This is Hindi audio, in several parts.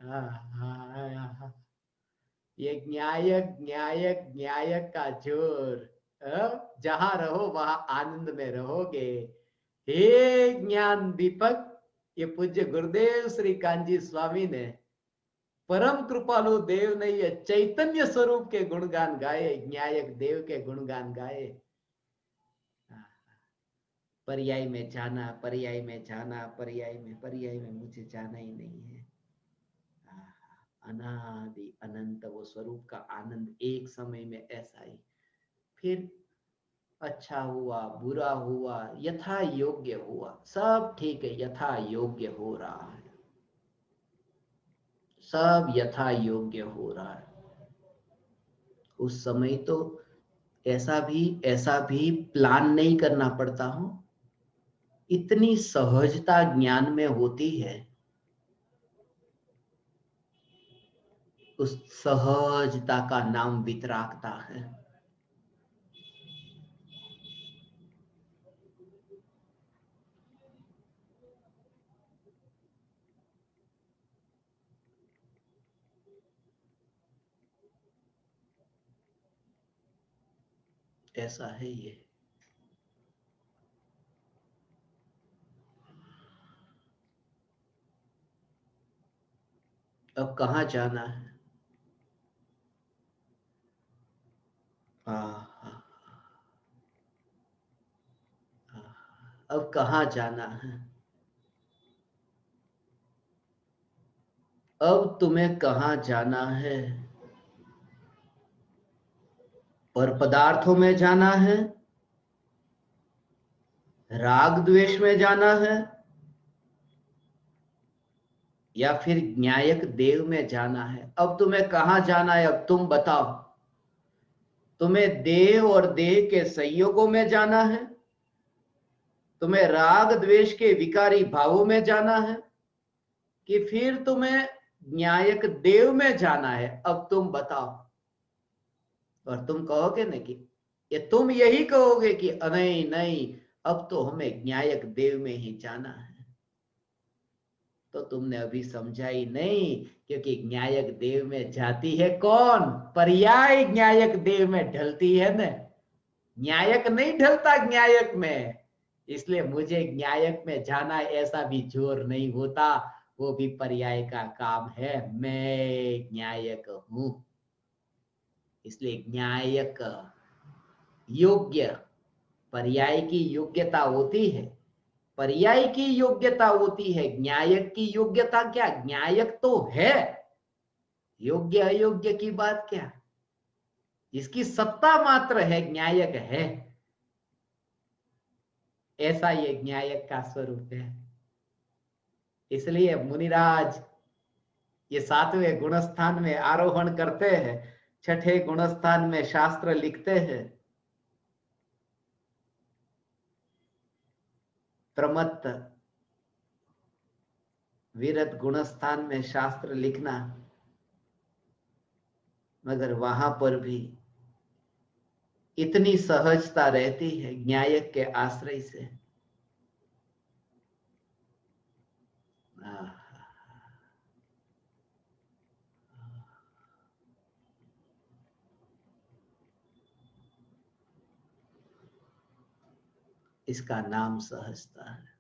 हाँ, ये न्यायक न्यायक न्यायक का जोर, जहां रहो वहां आनंद में रहोगे। हे ज्ञान दीपक, ये पूज्य गुरुदेव श्री कांजी स्वामी ने, परम कृपालु देव ने ये चैतन्य स्वरूप के गुणगान गाए, न्यायक देव के गुणगान गाए। पर्याय में जाना, पर्याय में जाना, पर्याय में मुझे जाना ही नहीं है। अनादि अनंत वो स्वरूप का आनंद एक समय में ऐसा ही। फिर अच्छा हुआ, बुरा हुआ, यथा योग्य हुआ, सब ठीक है, यथा योग्य हो रहा है, सब यथा योग्य हो रहा है। उस समय तो ऐसा भी प्लान नहीं करना पड़ता हो, इतनी सहजता ज्ञान में होती है। उस सहजता का नाम वितरागता है। ऐसा है ये। अब कहाँ जाना है? अब कहाँ जाना है? अब तुम्हें कहाँ जाना है? और पदार्थों में जाना है, राग द्वेष में जाना है, या फिर न्यायक देव में जाना है? अब तुम्हें कहाँ जाना है? अब तुम बताओ। तुम्हें देव और देह के संयोगों में जाना है, तुम्हें राग द्वेष के विकारी भावों में जाना है, कि फिर तुम्हें न्यायक देव में जाना है? अब तुम बताओ। और तुम कहोगे ना कि ये, तुम यही कहोगे कि नहीं नहीं, अब तो हमें न्यायक देव में ही जाना है। तो तुमने अभी समझा ही नहीं, क्योंकि न्यायक देव में जाती है कौन? पर्याय न्यायक देव में ढलती है ना, न्यायक नहीं ढलता न्यायक में। इसलिए मुझे न्यायक में जाना ऐसा भी जोर नहीं होता, वो भी पर्याय का काम है, मैं न्यायक हूं। इसलिए न्यायक योग्य, पर्याय की योग्यता होती है, पर्याय की योग्यता होती है, न्यायक की योग्यता क्या? न्यायक तो है, योग्य अयोग्य की बात क्या, इसकी सत्ता मात्र है, न्यायक है। ऐसा ये न्यायक का स्वरूप है। इसलिए मुनिराज ये 7वें गुणस्थान में आरोहण करते हैं, 6ठे गुणस्थान में शास्त्र लिखते हैं। प्रमत्त विरत गुणस्थान में शास्त्र लिखना, मगर वहां पर भी इतनी सहजता रहती है न्यायक के आश्रय से। इसका नाम सहजता है।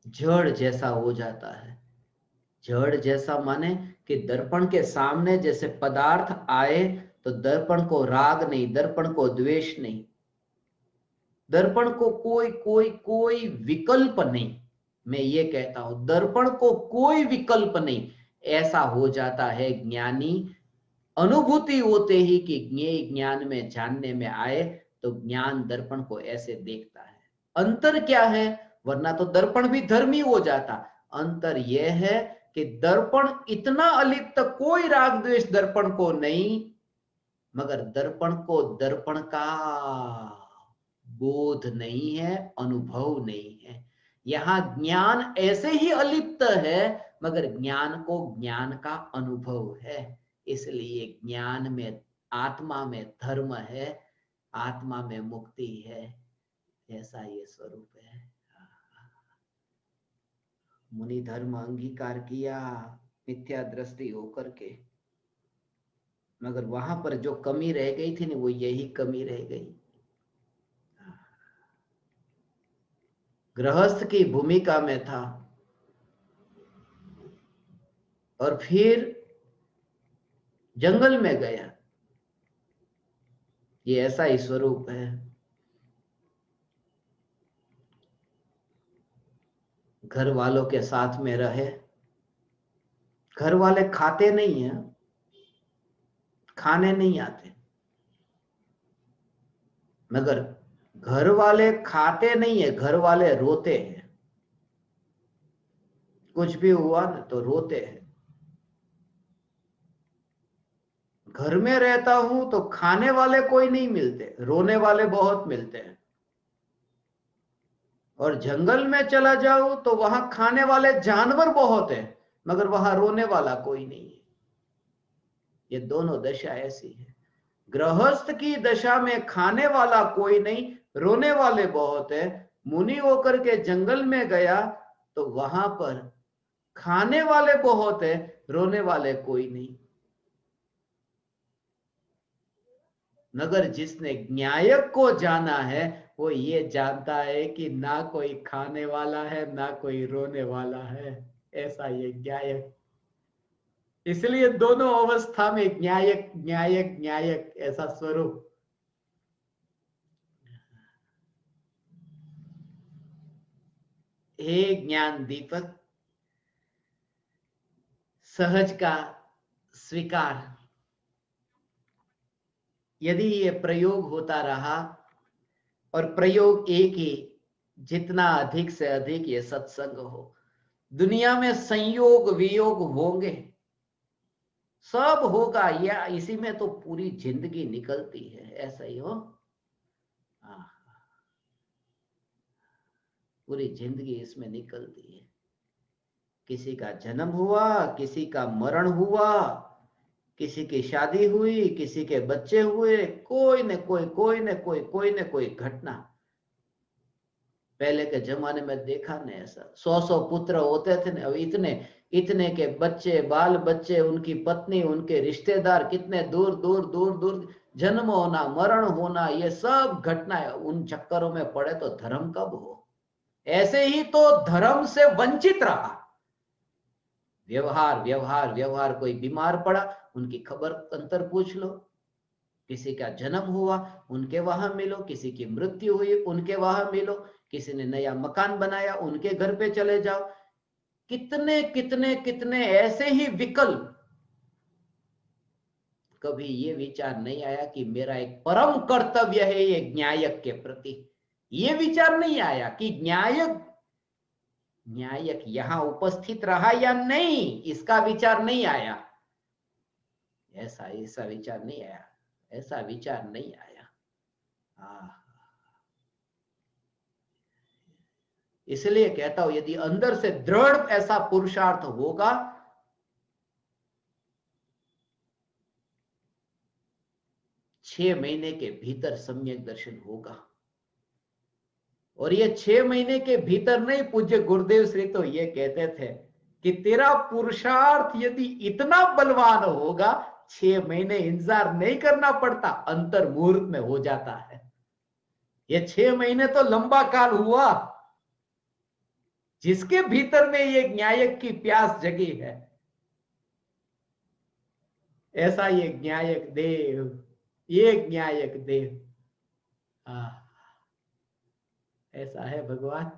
जड़ जैसा हो जाता है। जड़ जैसा माने कि दर्पण के सामने जैसे पदार्थ आए तो दर्पण को राग नहीं, दर्पण को द्वेष नहीं, दर्पण को कोई कोई कोई विकल्प नहीं। मैं ये कहता हूं दर्पण को कोई विकल्प नहीं, ऐसा हो जाता है ज्ञानी। अनुभूति होते ही कि ज्ञेय ज्ञान में जानने में आए तो ज्ञान दर्पण को ऐसे देखता है। अंतर क्या है? वरना तो दर्पण भी धर्मी हो जाता। अंतर यह है कि दर्पण इतना अलिप्त, कोई राग द्वेष दर्पण को नहीं, मगर दर्पण को दर्पण का बोध नहीं है, अनुभव नहीं है। यहां ज्ञान ऐसे ही अलिप्त है, मगर ज्ञान को ज्ञान का अनुभव है। इसलिए ज्ञान में, आत्मा में धर्म है, आत्मा में मुक्ति है। ऐसा ये स्वरूप है। मुनि धर्म अंगीकार किया मिथ्या दृष्टि होकर के, मगर वहां पर जो कमी रह गई थी ना, वो यही कमी रह गई। गृहस्थ की भूमिका में था और फिर जंगल में गया। ये ऐसा ही स्वरूप है। घर वालों के साथ में रहे, घर वाले खाते नहीं हैं, खाने नहीं आते, मगर घर वाले खाते नहीं है, घर वाले रोते हैं। कुछ भी हुआ ना तो रोते हैं। घर में रहता हूं तो खाने वाले कोई नहीं मिलते, रोने वाले बहुत मिलते हैं। और जंगल में चला जाऊं तो वहां खाने वाले जानवर बहुत हैं, मगर वहां रोने वाला कोई नहीं है। ये दोनों दशा ऐसी है। गृहस्थ की दशा में खाने वाला कोई नहीं, रोने वाले बहुत है। मुनि होकर के जंगल में गया तो वहां पर खाने वाले बहुत है, रोने वाले कोई नहीं। मगर जिसने न्यायक को जाना है वो ये जानता है कि ना कोई खाने वाला है ना कोई रोने वाला है। ऐसा ये न्यायक, इसलिए दोनों अवस्था में न्यायक न्यायक न्यायक ऐसा स्वरूप। हे ज्ञान दीपक, सहज का स्वीकार। यदि ये प्रयोग होता रहा, और प्रयोग एक ही, जितना अधिक से अधिक ये सत्संग हो, दुनिया में संयोग वियोग होंगे, सब होगा, या इसी में तो पूरी जिंदगी निकलती है। ऐसा ही हो, पूरी जिंदगी इसमें निकलती है। किसी का जन्म हुआ, किसी का मरण हुआ, किसी की शादी हुई, किसी के बच्चे हुए, कोई न कोई घटना। पहले के जमाने में देखा न ऐसा, 100 पुत्र होते थे न, अब इतने इतने के बच्चे, बाल बच्चे, उनकी पत्नी, उनके रिश्तेदार, कितने दूर दूर दूर दूर, जन्म होना, मरण होना, ये सब घटनाएं। उन चक्करों में पड़े तो धर्म कब हो। ऐसे ही तो धर्म से वंचित रहा। व्यवहार व्यवहार व्यवहार, कोई बीमार पड़ा, उनकी खबर अंतर पूछ लो। किसी का जन्म हुआ, उनके वहां मिलो। किसी की मृत्यु हुई, उनके वहां मिलो। किसी ने नया मकान बनाया, उनके घर पे चले जाओ। कितने कितने कितने ऐसे ही विकल्प। कभी ये विचार नहीं आया कि मेरा एक परम कर्तव्य है ये न्यायक के प्रति। ये विचार नहीं आया कि न्यायक यहां उपस्थित रहा या नहीं, इसका विचार नहीं आया। ऐसा विचार नहीं आया, ऐसा विचार नहीं आया। इसलिए कहता हूं, यदि अंदर से दृढ़ ऐसा पुरुषार्थ होगा, 6 महीने के भीतर सम्यक दर्शन होगा। और ये 6 महीने के भीतर नहीं, पूज्य गुरुदेव श्री तो ये कहते थे कि तेरा पुरुषार्थ यदि इतना बलवान होगा, 6 महीने इंतजार नहीं करना पड़ता, अंतर मुहूर्त में हो जाता है। ये 6 महीने तो लंबा काल हुआ। जिसके भीतर में ये न्यायक की प्यास जगी है, ऐसा ये न्यायक देव, ये न्यायक देव। ऐसा है भगवान।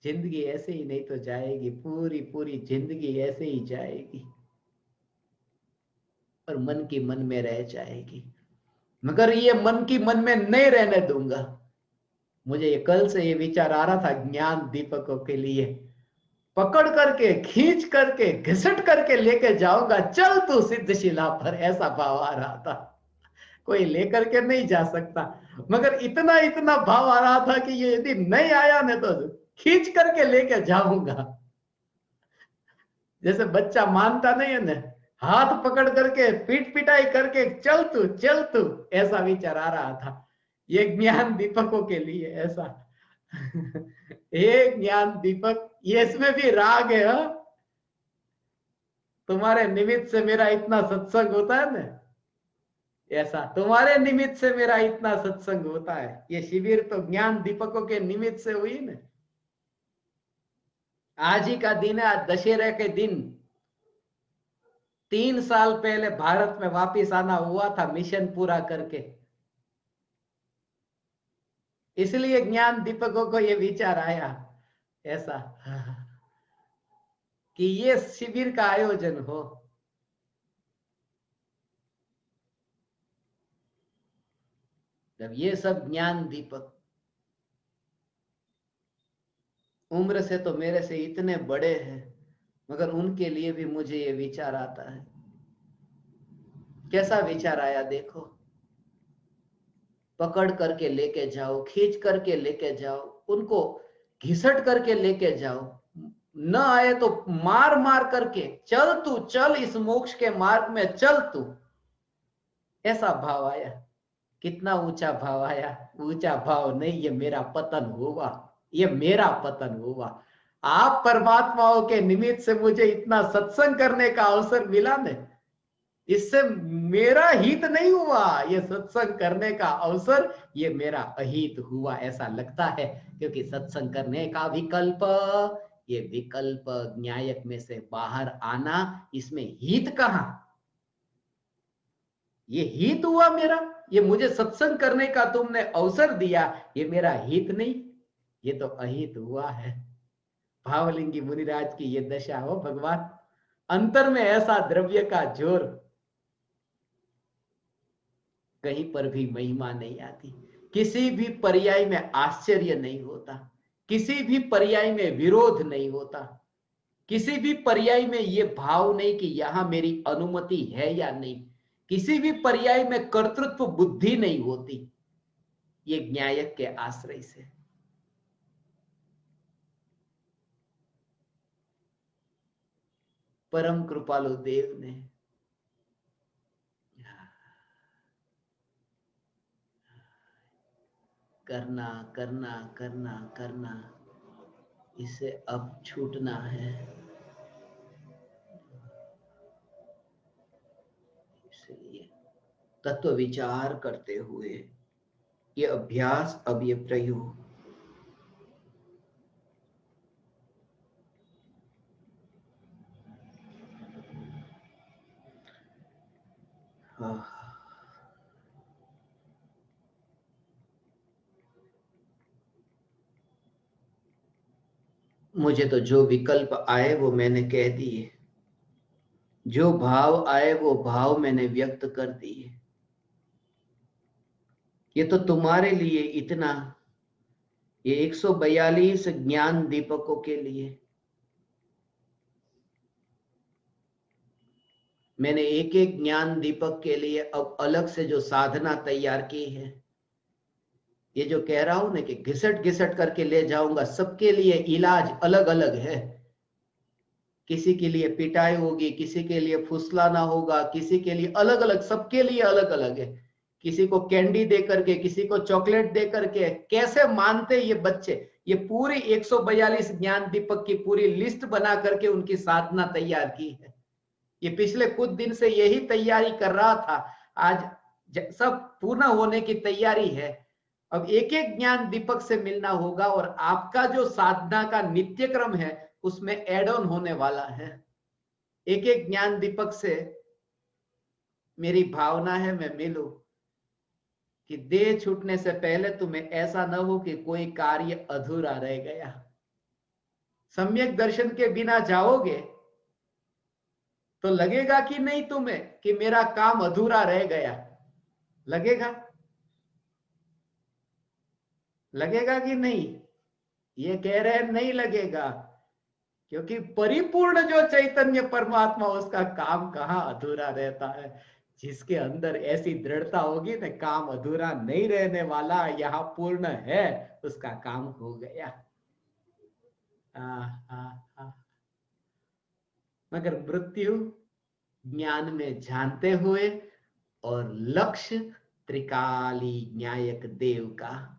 जिंदगी ऐसे ही नहीं तो जाएगी, पूरी पूरी जिंदगी ऐसे ही जाएगी और मन की मन में रह जाएगी। मगर ये मन की मन में नहीं रहने दूंगा। मुझे ये कल से ये विचार आ रहा था ज्ञान दीपकों के लिए, पकड़ करके, खींच करके, घिसट करके लेके जाऊंगा, चल तू सिद्धशिला पर, ऐसा भाव आ रहा था। कोई लेकर के नहीं जा सकता, मगर इतना इतना भाव आ रहा था कि ये यदि नहीं आया ना तो खींच करके लेके जाऊंगा। जैसे बच्चा मानता नहीं है ना, हाथ पकड़ करके पीट पिटाई करके चल तू, ऐसा विचार आ रहा था। ये ज्ञान दीपकों के लिए ऐसा। हे ज्ञान दीपक, ये इसमें भी राग है। हा? तुम्हारे निमित्त से मेरा इतना सत्संग होता है ना, ऐसा तुम्हारे निमित्त से मेरा इतना सत्संग होता है। ये शिविर तो ज्ञान दीपकों के निमित्त से हुई ना। आज ही का दिन है, आज दशहरे के दिन 3 साल पहले भारत में वापिस आना हुआ था मिशन पूरा करके। इसलिए ज्ञान दीपकों को ये विचार आया ऐसा कि ये शिविर का आयोजन हो। जब ये सब ज्ञान दीपक उम्र से तो मेरे से इतने बड़े हैं, मगर उनके लिए भी मुझे ये विचार आता है। कैसा विचार आया देखो, पकड़ करके लेके जाओ, खींच करके लेके जाओ, उनको घिसट करके लेके जाओ, न आए तो मार मार करके चल, तू चल इस मोक्ष के मार्ग में चल तू, ऐसा भाव आया। कितना ऊंचा भाव आया। ऊंचा भाव नहीं, ये मेरा पतन हुआ, ये मेरा पतन हुआ। आप परमात्माओं के निमित्त से मुझे इतना सत्संग करने का अवसर मिला न, इससे मेरा हित नहीं हुआ, ये सत्संग करने का अवसर ये मेरा अहित हुआ ऐसा लगता है। क्योंकि सत्संग करने का विकल्प, ये विकल्प न्यायक में से बाहर आना, इसमें हित कहां? ये हित हुआ मेरा, ये मुझे सत्संग करने का तुमने अवसर दिया, ये मेरा हित नहीं, ये तो अहित हुआ है। भावलिंगी मुनिराज की ये दशा हो भगवान। अंतर में ऐसा द्रव्य का जोर, कहीं पर भी महिमा नहीं आती, किसी भी पर्याय में आश्चर्य नहीं होता, किसी भी पर्याय में विरोध नहीं होता, किसी भी पर्याय में ये भाव नहीं कि यहां मेरी अनुमति है या नहीं, किसी भी पर्याय में कर्तृत्व बुद्धि नहीं होती, ये न्यायक के आश्रय से। परम कृपालु देव ने करना करना करना करना, इसे अब छूटना है। इसलिए तत्व विचार करते हुए ये अभ्यास, अब ये प्रयोग, मुझे तो जो विकल्प आए वो मैंने कह दिए, जो भाव आए वो भाव मैंने व्यक्त कर दिए। ये तो तुम्हारे लिए इतना, ये 142 ज्ञान दीपकों के लिए मैंने एक एक ज्ञान दीपक के लिए अब अलग से जो साधना तैयार की है। ये जो कह रहा हूं ना कि घिसट घिसट करके ले जाऊंगा, सबके लिए इलाज अलग अलग है। किसी के लिए पिटाई होगी, किसी के लिए फुसलाना होगा, किसी के लिए अलग अलग, सबके लिए अलग अलग है। किसी को कैंडी दे करके, किसी को चॉकलेट दे करके, कैसे मानते ये बच्चे। ये पूरी 142 ज्ञान दीपक की पूरी लिस्ट बना करके उनकी साधना तैयार की है। ये पिछले कुछ दिन से यही तैयारी कर रहा था। आज सब पूर्ण होने की तैयारी है। अब एक एक ज्ञान दीपक से मिलना होगा, और आपका जो साधना का नित्य क्रम है उसमें एड ऑन होने वाला है। एक एक ज्ञान दीपक से मेरी भावना है मैं मिलूं, कि देह छूटने से पहले तुम्हें ऐसा न हो कि कोई कार्य अधूरा रह गया। सम्यक दर्शन के बिना जाओगे तो लगेगा कि नहीं तुम्हें कि मेरा काम अधूरा रह गया? लगेगा? लगेगा कि नहीं? ये कह रहे हैं नहीं लगेगा, क्योंकि परिपूर्ण जो चैतन्य परमात्मा, उसका काम कहां अधूरा रहता है। जिसके अंदर ऐसी दृढ़ता होगी ना, काम अधूरा नहीं रहने वाला, यहाँ पूर्ण है, उसका काम हो गया। आ, आ, आ। मगर मृत्यु ज्ञान में जानते हुए और लक्ष्य त्रिकाली न्यायक देव का